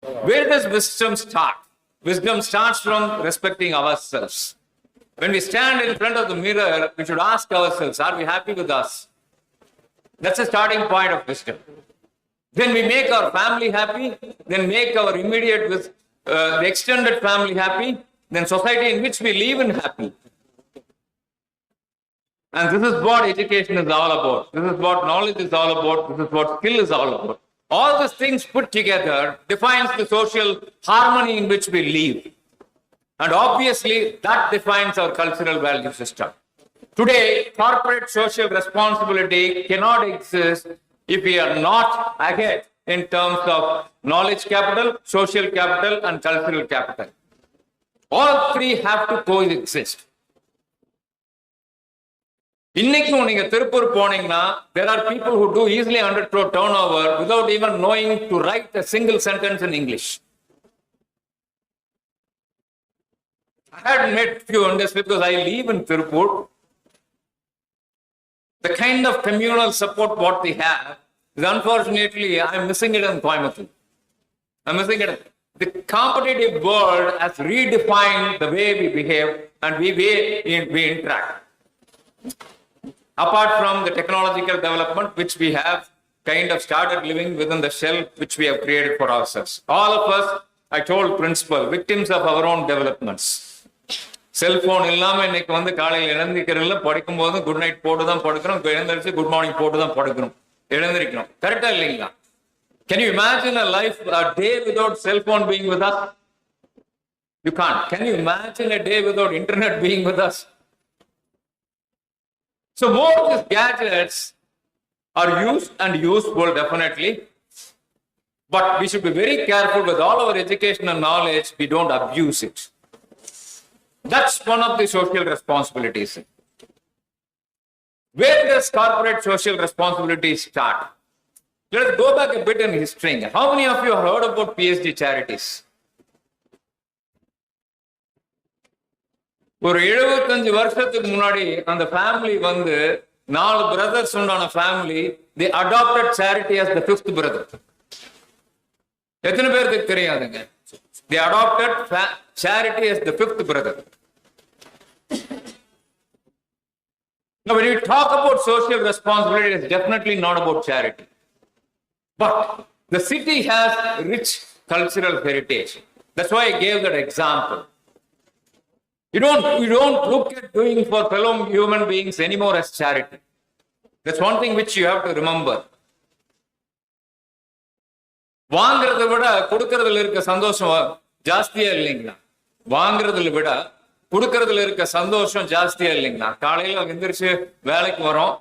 Where does wisdom start? Wisdom starts from respecting ourselves. When we stand in front of the mirror, we should ask ourselves, are we happy with us? That's the starting point of wisdom. Then we make our family happy, then make our immediate, the extended family happy, then society in which we live in happy. And this is what education is all about. This is what knowledge is all about. This is what skill is all about. All these things put together defines the social harmony in which we live. And obviously, that defines our cultural value system. Today, corporate social responsibility cannot exist if we are not ahead in terms of knowledge capital, social capital, and cultural capital. All three have to coexist. இன்னைக்கும் நீங்க திருப்பூர் போனீங்கன்னா there are people who do easily 100 crore turnover without even knowing to write a single sentence in English. I had met few in this because I live in Tirupur. The kind of communal support what they have is unfortunately I'm missing it in Coimbatore. I'm missing it. The competitive world has redefined the way we behave and we interact. Apart from the technological development, which we have kind of started living within the shell which we have created for ourselves. All of us, I told principal, victims of our own developments. Cellphone இல்லாம இன்னைக்கு வந்து காலையில் எழுந்திருக்கிறதுல படிக்கும் போது good night போட்டு தான் படுக்கிறோம், எழுந்திரிச்சு good morning போட்டு தான் படுக்கிறோம், எழுந்திருக்கிறோம். கரெக்டா இல்லைங்களா? Can you imagine a life, a day without cell phone being with us? You can't. Can you imagine a day without internet being with us? So more of these gadgets are used and useful definitely, but we should be very careful with all our education and knowledge, we don't abuse it. That's one of the social responsibilities. Where does corporate social responsibility start? Let's go back a bit in history. How many of you have heard about PhD charities? ஒரு 75 வருஷத்துக்கு முன்னாடி அந்த family வந்து 4 brothers உண்டான family, they adopted charity as the 5th brother. எத்தனை பேருக்கு தெரியாதுங்க? They adopted charity as the 5th brother. Now when you talk about social responsibility, it's definitely not about charity. But the city has rich cultural heritage. That's why I gave that example. You don't look at doing for fellow human beings anymore as charity. That's one thing which you have to remember. வாங்குறதை விட கொடுக்கறதுல இருக்க சந்தோஷம் ஜாஸ்தியா இல்லைங்களா? வாங்குறதுல விட கொடுக்கறதுல இருக்க சந்தோஷம் ஜாஸ்தியா இல்லைங்களா? காலையில எந்திரிச்சு வேலைக்கு வரோம்.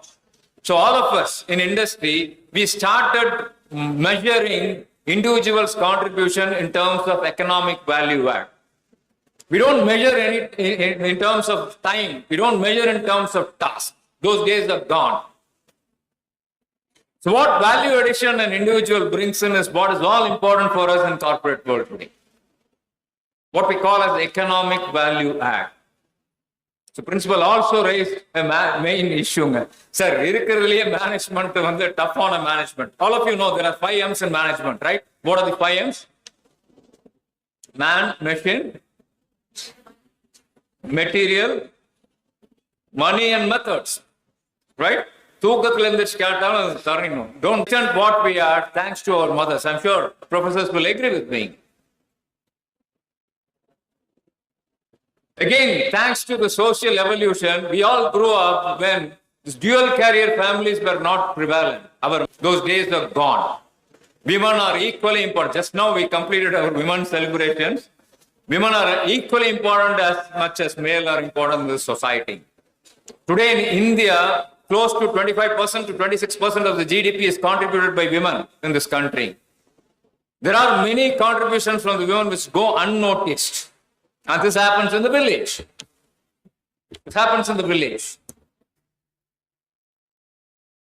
So all of us in industry, we started measuring individuals' contribution in terms of economic value add. We don't measure in terms of time. We don't measure in terms of task. Those days are gone. So what value addition an individual brings in is what is all important for us in corporate world today. What we call as economic value add. So principal also raised a main issue. Sir, irukkiradhiliye management vandu tough on a management. All of you know there are 5 M's in management, right? What are the 5 M's? Man, machine, material, money and methods, right? தூக்கத்துல எந்திரிச்சு கேட்டாலும் அது தரணும். Don't pretend what we are thanks to our mothers. I'm sure professors will agree with me. Again, thanks to the social evolution, we all grew up when these dual career families were not prevalent. Those days are gone. Women are equally important. Just now we completed our women's celebrations. Women are equally important as much as male are important in this society. Today in India, close to 25% to 26% of the GDP is contributed by women in this country. There are many contributions from the women which go unnoticed. And this happens in the village. This happens in the village.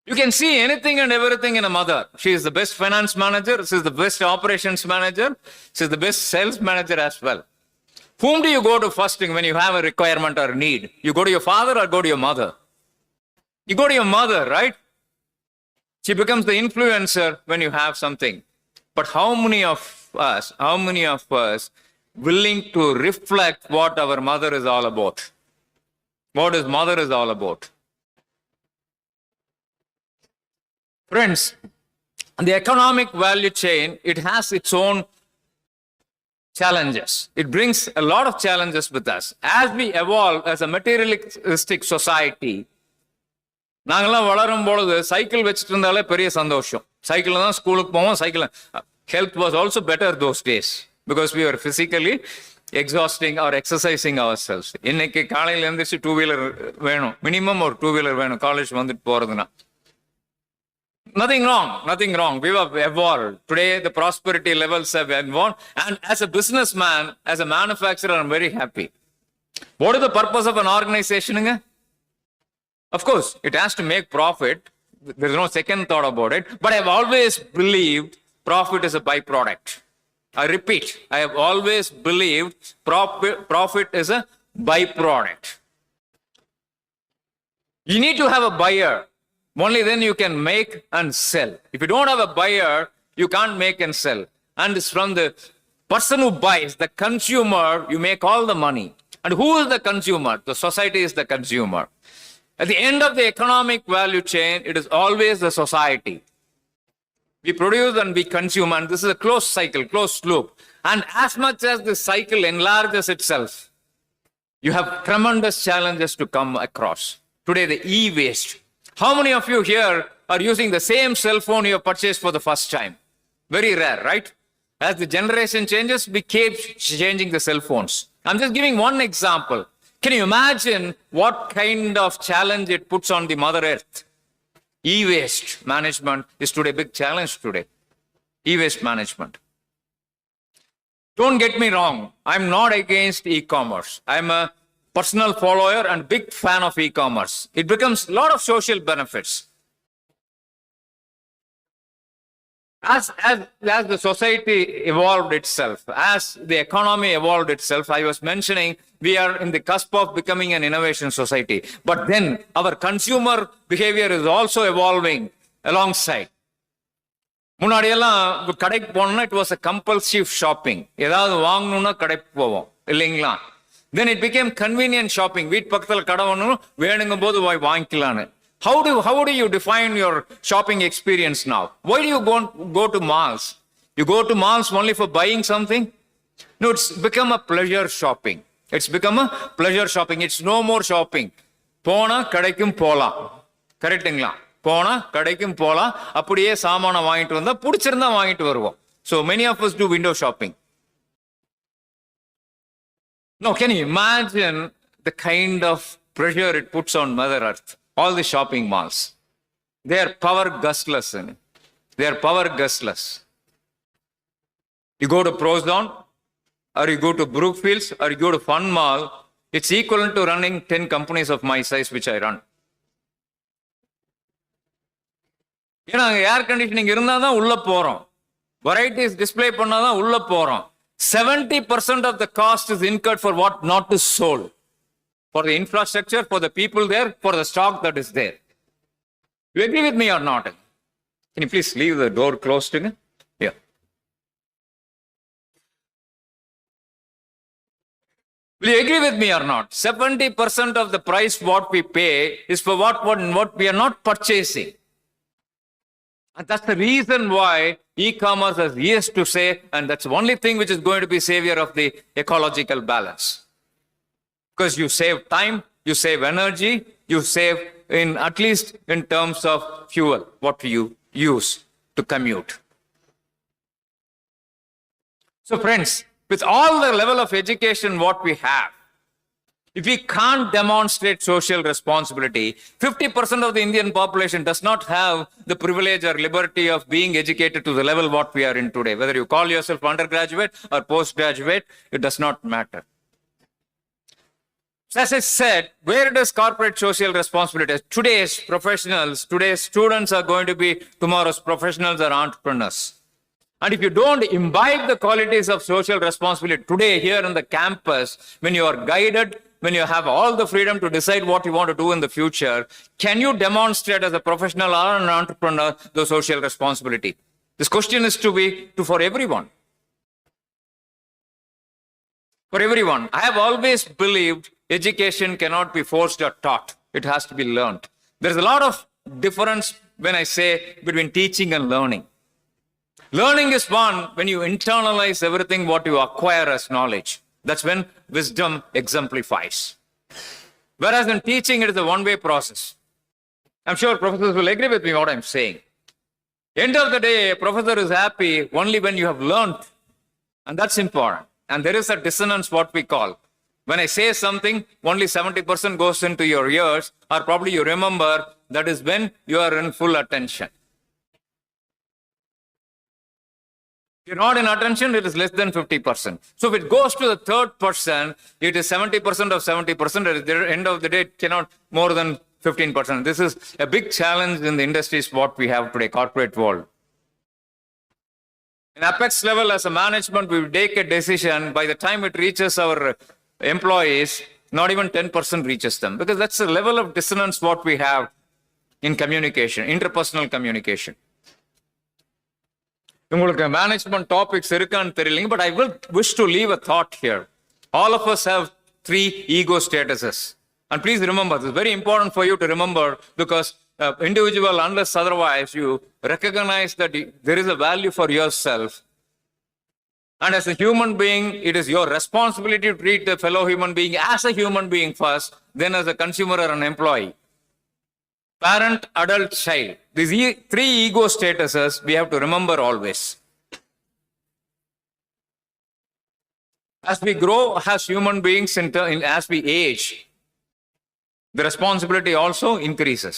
You can see anything and everything in a mother. She is the best finance manager. She is the best operations manager. She is the best sales manager as well. Whom do you go to first when you have a requirement or need? You go to your father or go to your mother? You go to your mother, right? She becomes the influencer when you have something. But how many of us willing to reflect what our mother is all about? What his mother is all about? Friends, the economic value chain, it has its own challenges. It brings a lot of challenges with us. As we evolve as a materialistic society, நாங்கெல்லாம் வளரும் பொழுது cycle வச்சுட்டு இருந்தாலே பெரிய சந்தோஷம். Cycle தான் ஸ்கூலுக்கு போவோம். Cycle health was also better those days because we are physically exhausting or exercising ourselves. இன்னைக்கு காலையில் எழுந்திரிச்சு 2 வீலர் வேணும், மினிமம் ஒரு 2 வீலர் வேணும் காலேஜ் வந்துட்டு போறதுன்னா. Nothing wrong. We have evolved. Today, the prosperity levels have evolved. And as a businessman, as a manufacturer, I'm very happy. What is the purpose of an organization? Of course, it has to make profit. There's no second thought about it. But I've always believed profit is a byproduct. I repeat, I have always believed profit is a byproduct. You need to have a buyer. Only then you can make and sell. If you don't have a buyer, you can't make and sell. And it's from the person who buys, the consumer, you make all the money. And who is the consumer? The society is the consumer. At the end of the economic value chain, it is always the society. We produce and we consume, and this is a closed cycle, closed loop. And as much as the cycle enlarges itself, you have tremendous challenges to come across. Today, the e-waste. How many of you here are using the same cell phone you have purchased for the first time? Very rare, right? As the generation changes, we keep changing the cell phones. I'm just giving one example. Can you imagine what kind of challenge it puts on the Mother Earth? E-waste management is today a big challenge today. E-waste management. Don't get me wrong. I'm not against e-commerce. I'm a personal follower and big fan of e-commerce. It becomes a lot of social benefits. As the society evolved itself, as the economy evolved itself, I was mentioning we are in the cusp of becoming an innovation society. But then our consumer behavior is also evolving alongside. முன்னாடியெல்லாம் கடைக்கு போனோம்னா it was a compulsive shopping. ஏதாவது வாங்கணும்னா கடைக்கு போவோம் இல்லைங்களா? Then it became convenient shopping. வீட்டு பக்கத்தில் கடை ஒன்று வேணுங்கும் போது போய் வாங்கிக்கலான்னு. How do you define your shopping experience now? Why do you go to malls? You go to malls only for buying something? No, it's become a pleasure shopping. It's become a pleasure shopping. It's no more shopping. போனா கடைக்கும் போலாம். கரெக்டுங்களா? போனா கடைக்கும் போலாம். அப்படியே சாமானை வாங்கிட்டு வந்தா பிடிச்சிருந்தா வாங்கிட்டு வருவோம். So many of us do window shopping. Now, can you imagine the kind of pressure it puts on Mother Earth? All the shopping malls. They are power gustless. They are power gustless. You go to Prozone, or you go to Brookfields, or you go to Fun Mall, it's equivalent to running 10 companies of my size, which I run. ஏன்னா air conditioning இருந்தால் தான் உள்ள போகிறோம், varieties display பண்ணால் தான் உள்ள போகிறோம். 70% of the cost is incurred for what not is sold. For the infrastructure, for the people there, for the stock that is there. You agree with me or not? Can you please leave the door closed? Yeah. Will you agree with me or not? 70% of the price what we pay is for what we are not purchasing. And that's the reason why e-commerce has years to say, and that's the only thing which is going to be savior of the ecological balance. Because you save time, you save energy, you save at least in terms of fuel, what you use to commute. So friends, with all the level of education what we have, if we can't demonstrate social responsibility, 50% of the Indian population does not have the privilege or liberty of being educated to the level what we are in today. Whether you call yourself undergraduate or postgraduate, it does not matter. So as I said, where does corporate social responsibility? Today's professionals, today's students are going to be tomorrow's professionals or entrepreneurs. And if you don't imbibe the qualities of social responsibility today here on the campus, when you are guided, when you have all the freedom to decide what you want to do in the future, can you demonstrate as a professional or an entrepreneur the social responsibility? This question is for everyone. for everyone. I have always believed education cannot be forced or taught. It has to be learned. There's a lot of difference when I say between teaching and learning. Learning is one when you internalize everything what you acquire as knowledge. That's when wisdom exemplifies. Whereas in teaching, it is a one-way process. I'm sure professors will agree with me what I'm saying. End of the day, a professor is happy only when you have learned. And that's important. And there is a dissonance, what we call. When I say something, only 70% goes into your ears, or probably you remember, that is when you are in full attention. If you're not in attention, it is less than 50%. So if it goes to the third person, it is 70% of 70%. At the end of the day, it cannot more than 15%. This is a big challenge in the industries what we have today, corporate world. In apex level, as a management, we will take a decision. By the time it reaches our employees, not even 10% reaches them. Because that's the level of dissonance what we have in communication, interpersonal communication. உங்களுக்கு management topics இருக்கான்னு தெரியலங்க, but I will wish to leave a thought here. All of us have 3 ego statuses. And please remember, this is very important for you to remember, because individual, unless otherwise, you recognize that there is a value for yourself. And as a human being, it is your responsibility to treat the fellow human being as a human being first, then as a consumer or an employee. Parent, adult, child. These 3 ego statuses we have to remember always. As we grow as human beings, as we age, the responsibility also increases.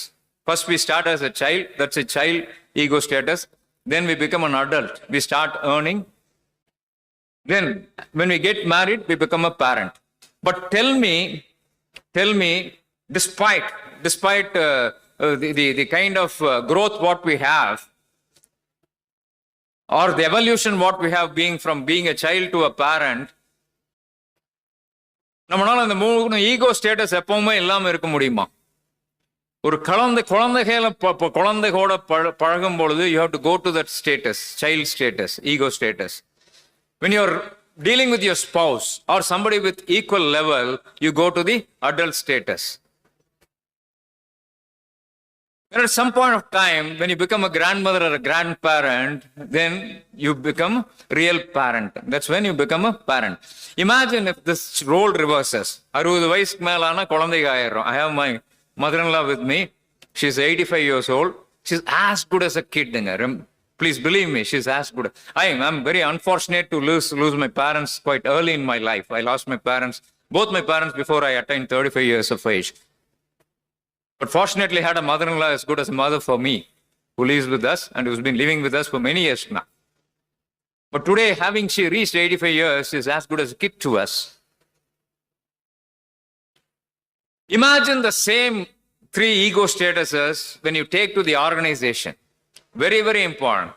First we start as a child, that's a child ego status. Then we become an adult, we start earning. Then when we get married, we become a parent. But tell me, despite the kind of growth what we have, or the evolution what we have from being a child to a parent, நம்மளால அந்த 3 ego status எப்பவுமே இல்லாம இருக்க முடியுமா? ஒரு குழந்தைகளோட பழகும் பொழுது you have to go to that status, child status, ego status. When you're dealing with your spouse or somebody with equal level, you go to the adult status. And at some point of time, when you become a grandmother or a grandparent, then you become real parent. That's when you become a parent. Imagine if this role reverses. 60 வயசுக்கு மேலான குழந்தைங்க ஆயிடுறோம். I have my mother-in-law with me. She's 85 years old. She's as good as a kid. Please believe me, she's as good. I'm very unfortunate to lose my parents quite early in my life. I lost my parents, both my parents, before I attained 35 years of age. But fortunately, I had a mother-in-law as good as a mother for me, who lives with us and who's been living with us for many years now. But today, having she reached 85 years, she's as good as a kid to us. Imagine the same 3 ego statuses when you take to the organization. Very, very important.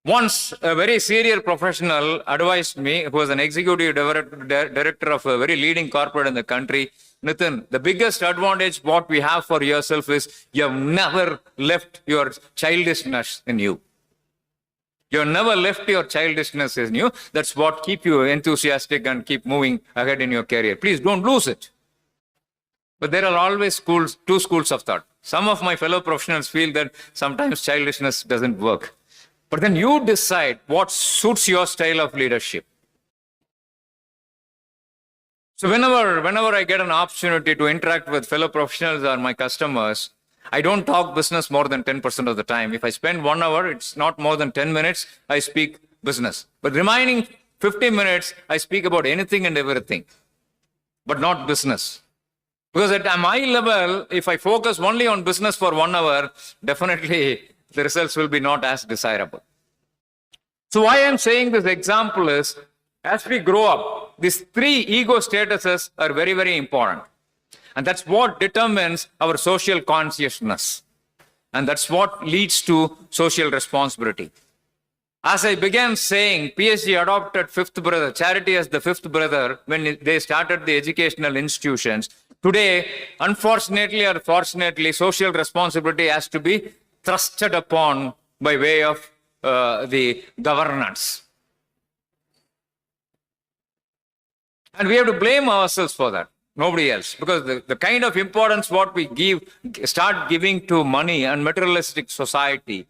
Once, a very serious professional advised me, who was an executive director of a very leading corporate in the country, Nithin, the biggest advantage what we have for yourself is you have never left your childishness in you. You have never left your childishness in you. That's what keep you enthusiastic and keep moving ahead in your career. Please don't lose it. But there are always 2 schools of thought. Some of my fellow professionals feel that sometimes childishness doesn't work. But then you decide what suits your style of leadership. So whenever I get an opportunity to interact with fellow professionals or my customers, I don't talk business more than 10% of the time. If I spend 1 hour, it's not more than 10 minutes, I speak business. But remaining 50 minutes, I speak about anything and everything, but not business. Because at my level, if I focus only on business for 1 hour, definitely the results will be not as desirable. So why I'm saying this example is, as we grow up, these 3 ego statuses are very, very important. And that's what determines our social consciousness. And that's what leads to social responsibility. As I began saying, PSG adopted 5th brother, charity as the 5th brother, when they started the educational institutions. Today, unfortunately or fortunately, social responsibility has to be thrusted upon by way of the governance. And we have to blame ourselves for that, nobody else. Because the kind of importance what we start giving to money and materialistic society,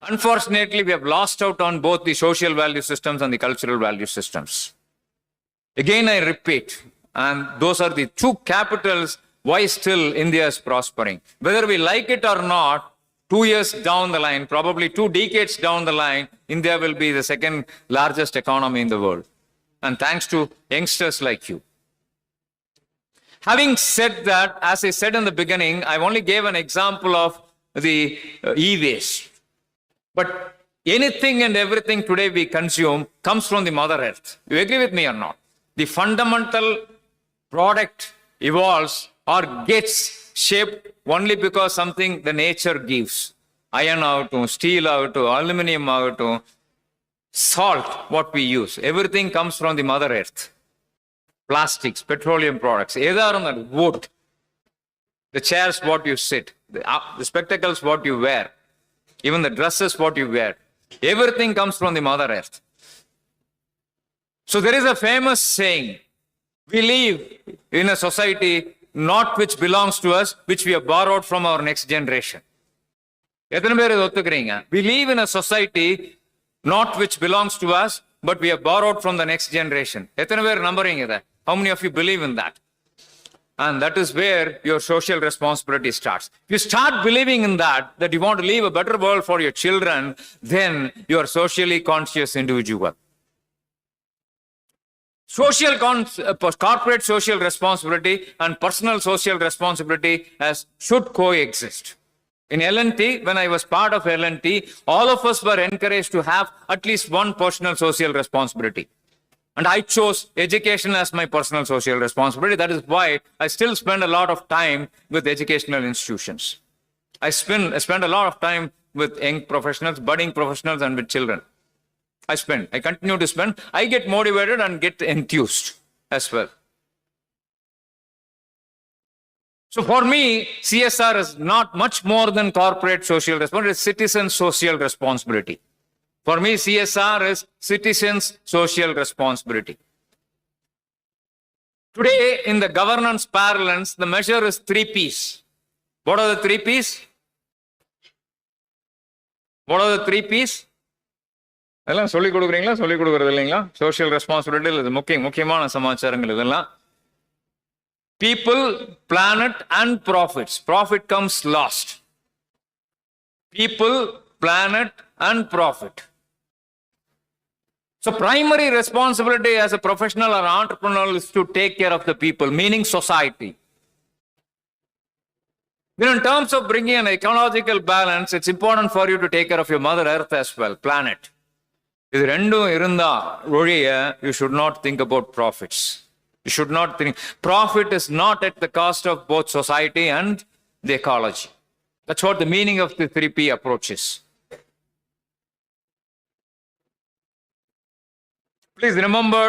unfortunately, we have lost out on both the social value systems and the cultural value systems. Again, I repeat, and those are the two capitals why still India is prospering. Whether we like it or not, 2 years down the line, probably 2 decades down the line, India will be the second largest economy in the world. And thanks to youngsters like you. Having said that, as I said in the beginning, I only gave an example of the e-waste. But anything and everything today we consume comes from the Mother Earth. You agree with me or not? The fundamental product evolves or gets shaped only because something the nature gives. Iron out, steel out, aluminum out, salt, what we use. Everything comes from the Mother Earth. Plastics, petroleum products, either wood, the chairs what you sit, the spectacles what you wear, even the dresses what you wear. Everything comes from the Mother Earth. So there is a famous saying, we live in a society not which belongs to us, which we have borrowed from our next generation. We live in a society not which belongs to us, but we have borrowed from the next generation. How many of you believe in that? And that is where your social responsibility starts. If you start believing in that you want to leave a better world for your children, then you are socially conscious individual. Corporate social responsibility and personal social responsibility should coexist. In L&T, when I was part of L&T, all of us were encouraged to have at least one personal social responsibility. And I chose education as my personal social responsibility. That is why I still spend a lot of time with educational institutions. I spend a lot of time with young professionals, budding professionals, and with children. I continue to spend. I get motivated and get enthused as well. So for me, CSR is not much more than corporate social responsibility, it's citizen social responsibility. For me, CSR is citizens' social responsibility. Today, in the governance parlance, the measure is 3 Ps. What are the 3 Ps? What are the 3 Ps? Social responsibility முக்கியமான சமாச்சாரங்கள் இதெல்லாம். People, planet, and profits. Profit comes last. People, planet, and profit. So primary responsibility as a professional or entrepreneur is to take care of the people, meaning society. In terms of bringing an ecological balance, it's important for you to take care of your Mother Earth as well, planet. If you should not think about profits. You should not think. Profit is not at the cost of both society and the ecology. That's what the meaning of the 3P approach is. Please remember,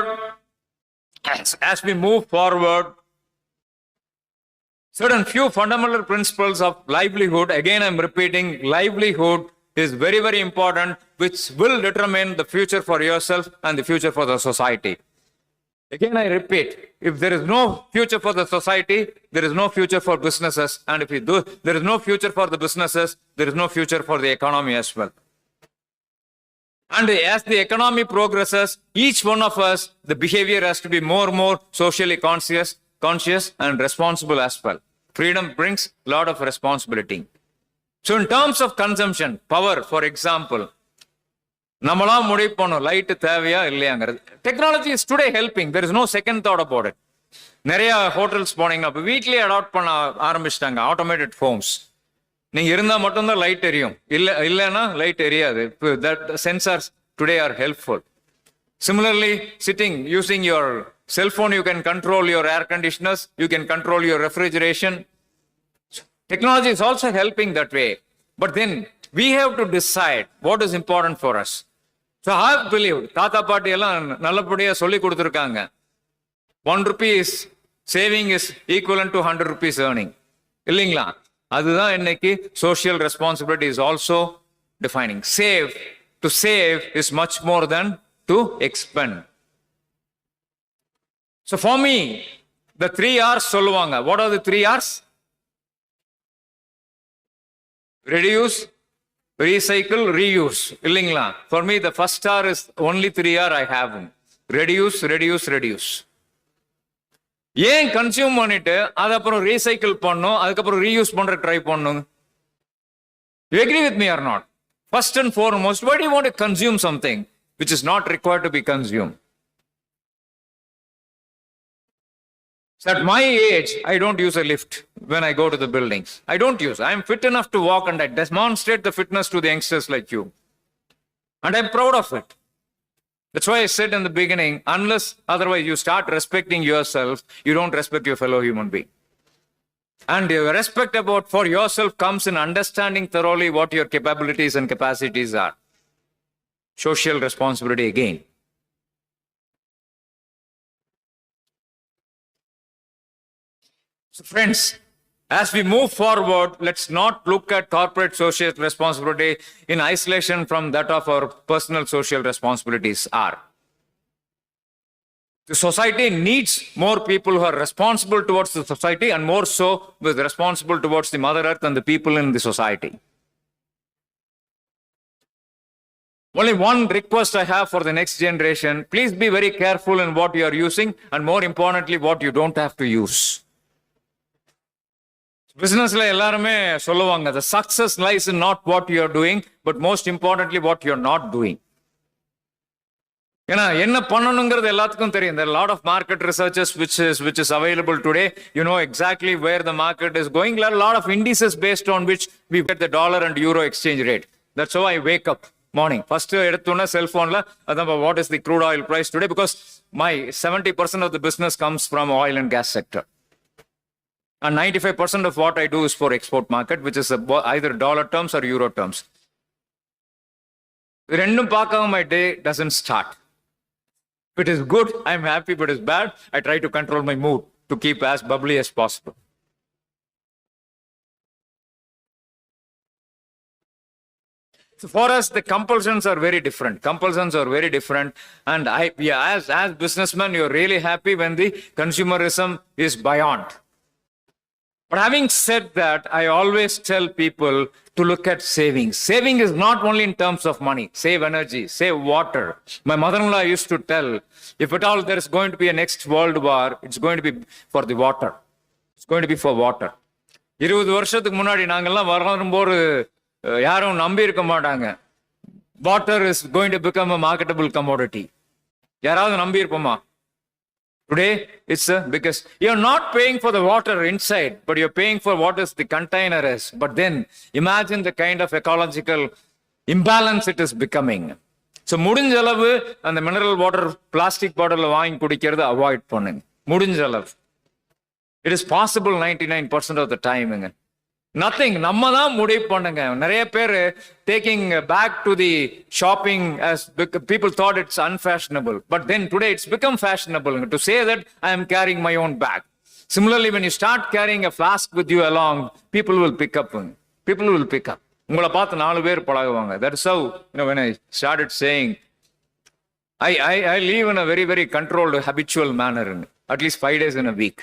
as we move forward, certain few fundamental principles of livelihood, again I'm repeating, livelihood is very, very important, which will determine the future for yourself and the future for the society. Again, I repeat, if there is no future for the society, there is no future for businesses. And if there is no future for the businesses, there is no future for the economy as well. And as the economy progresses, each one of us, the behavior has to be more and more socially conscious and responsible as well. Freedom brings a lot of responsibility. So in terms of consumption, power, for example, technology is today helping. There is no second thought about it. Nariya hotels weekly adopt automated phones. Light that sensors today are helpful. Similarly, using your cell phone, you can control your air conditioners, you can control your refrigeration. Technology is also helping that way. But then we have to decide what is important for us. So I have believed, Tata Party $1 is saving is equivalent to 100 rupees earning. Social responsibility is also defining. To save is much more than to expend. So for me, the 3 R's சொல்லுவாங்க. What are the 3 R's? Reduce, recycle, reuse. இல்லைங்களா? For me, the first R is only 3 R I have. Reduce, reduce, reduce. ஏன் consume பண்ணிட்டு அது அப்புறம் recycle பண்ணும், அதுக்கப்புறம் reuse பண்ற try பண்ணும்? You agree with me or not? First and foremost, why do you want to consume something which is not required to be consumed? So at my age, I don't use a lift when I go to the buildings. I don't use. I am fit enough to walk, and I demonstrate the fitness to the youngsters like you. And I'm proud of it. That's why I said in the beginning, unless otherwise you start respecting yourself, you don't respect your fellow human being. And your respect for yourself comes in understanding thoroughly what your capabilities and capacities are. Social responsibility again. So friends, as we move forward, let's not look at corporate social responsibility in isolation from that of our personal social responsibilities are. The society needs more people who are responsible towards the society, and more so with responsible towards the Mother Earth and the people in the society. Only one request I have for the next generation: please be very careful in what you are using, and more importantly, what you don't have to use. Businessல எல்லாருமே சொல்லுவாங்க, the success lies in not what you are doing, but most importantly what you are not doing. ஏன்னா என்ன பண்ணணுங்கிறது எல்லாத்துக்கும் தெரியும். There are a lot of market researches which is available today. You know exactly where the market is going. There are a lot of indices based on which we get the dollar and euro exchange rate. That's how I wake up morning. First எடுத்தோன்னா செல்போன்ல அதான் what is the crude oil price today, because my 70% of the business comes from oil and gas sector. And 95% of what I do is for export market, which is either dollar terms or euro terms. ரெண்டும் பார்க்காம my day doesn't start. If it is good, I'm happy. If it is bad, I try to control my mood to keep as bubbly as possible. So for us, the compulsions are very different. And as businessmen, you're really happy when the consumerism is beyond. But having said that, I always tell people to look at savings. Saving is not only in terms of money. Save energy, save water. My mother-in-law used to tell, if at all there is going to be a next world war, it's going to be for the water. It's going to be for water. 20 வருஷத்துக்கு முன்னாடி நாங்கெல்லாம் வரும்போது யாரும் நம்பி இருக்க மாட்டாங்க. Water is going to become a marketable commodity. யாராவது நம்பி இருப்போமா? Today, it's because you're not paying for the water inside, but you're paying for what is the container is. But then, imagine the kind of ecological imbalance it is becoming. So, முடிஞ்ச அளவு அந்த mineral water plastic bottle வாங்கி குடிக்கிறத avoid பண்ணுங்க. முடிஞ்ச அளவு. It is possible 99% of the time. Nothing. நம்ம தான் முடிவு பண்ணுங்க. நிறைய பேர் taking back to the shopping as people thought it's unfashionable. But then today it's become fashionable to say that I am carrying my own bag. Similarly, when you start carrying a flask with you along, people will pick up. உங்களை பார்த்து 4 பேர் பழகுவாங்க. That's how, when I started saying, I live in a very, very controlled, habitual manner, at least 5 days in a week.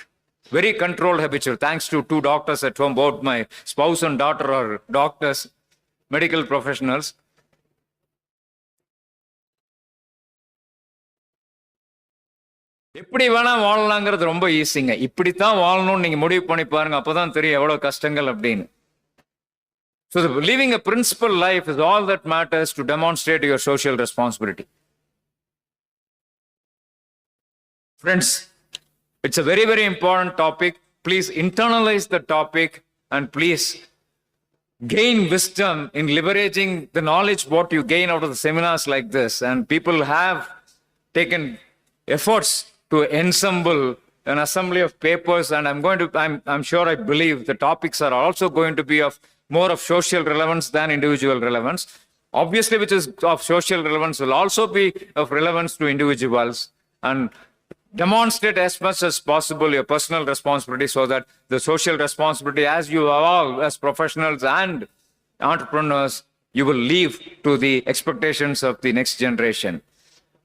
Very controlled, habitual. Thanks to 2 doctors at home. Both my spouse and daughter are doctors, medical professionals. எப்படி வேணா வாழலாங்கிறது ரொம்ப ஈஸிங்க. இப்படித்தான் வாழணும்னு நீங்க முடிவு பண்ணி பாருங்க. அப்பதான் தெரியும் எவ்வளவு கஷ்டங்கள் அப்படின்னு. So living a principled life is all that matters to demonstrate your social responsibility. Friends, it's a very, very important topic. Please internalize the topic and please gain wisdom in leveraging the knowledge what you gain out of the seminars like this. And people have taken efforts to ensemble an assembly of papers, and I'm sure, I believe the topics are also going to be of more of social relevance than individual relevance. Obviously, which is of social relevance will also be of relevance to individuals, and demonstrate as much as possible your personal responsibility so that the social responsibility, as you evolve as professionals and entrepreneurs, you will live to the expectations of the next generation.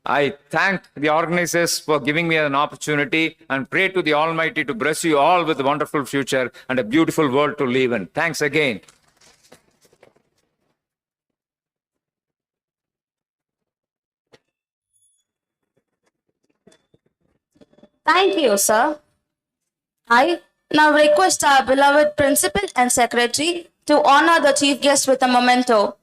I thank the organizers for giving me an opportunity and pray to the Almighty to bless you all with a wonderful future and a beautiful world to live in. Thanks again. Thank you, sir. I now request our beloved Principal and Secretary to honor the Chief Guest with a memento.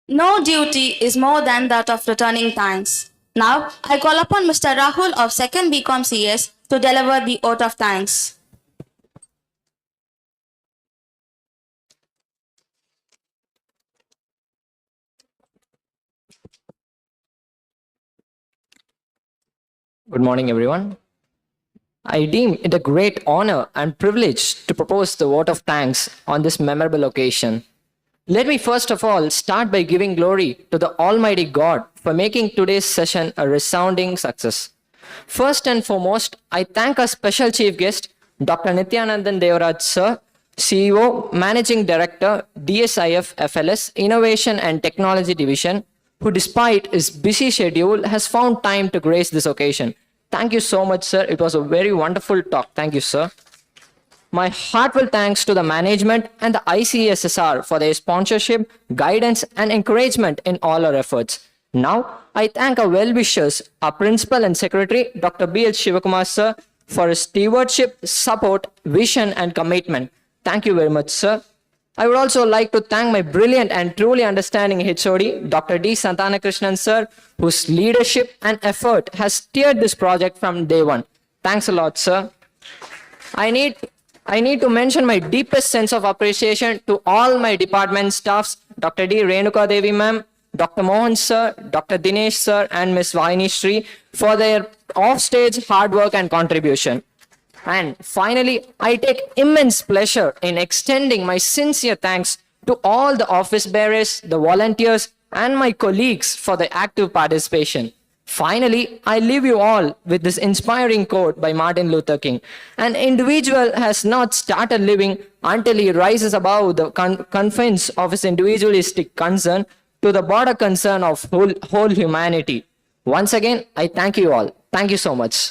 No duty is more than that of returning thanks. Now, I call upon Mr. Rahul of 2nd BCom CS to deliver the oath of thanks. Good morning, everyone. I deem it a great honor and privilege to propose the vote of thanks on this memorable occasion. Let me first of all start by giving glory to the Almighty God for making today's session a resounding success. First and foremost, I thank our special chief guest, Dr. Nithyanandan Devaraaj, Sir, CEO, Managing Director, DSIF FLS, Innovation and Technology Division, who despite his busy schedule has found time to grace this occasion. Thank you so much, sir. It was a very wonderful talk. Thank you, sir. My heartfelt thanks to the management and the ICSSR for their sponsorship, guidance, and encouragement in all our efforts. Now, I thank our well-wishers, our principal and secretary, Dr. B.H. Shivakumar, sir, for his stewardship, support, vision, and commitment. Thank you very much, sir. I would also like to thank my brilliant and truly understanding HOD, Dr. D. Santanakrishnan, sir, whose leadership and effort has steered this project from day one. Thanks a lot, sir. I need to mention my deepest sense of appreciation to all my department staffs, Dr. D. Renuka Devi ma'am, Dr. Mohan sir, Dr. Dinesh sir, and Ms. Vaini Shri for their offstage hard work and contribution. And finally, I take immense pleasure in extending my sincere thanks to all the office bearers, the volunteers, and my colleagues for their active participation. Finally, I leave you all with this inspiring quote by Martin Luther King. An individual has not started living until he rises above the confines of his individualistic concern to the broader concern of whole humanity. Once again, I thank you all. Thank you so much.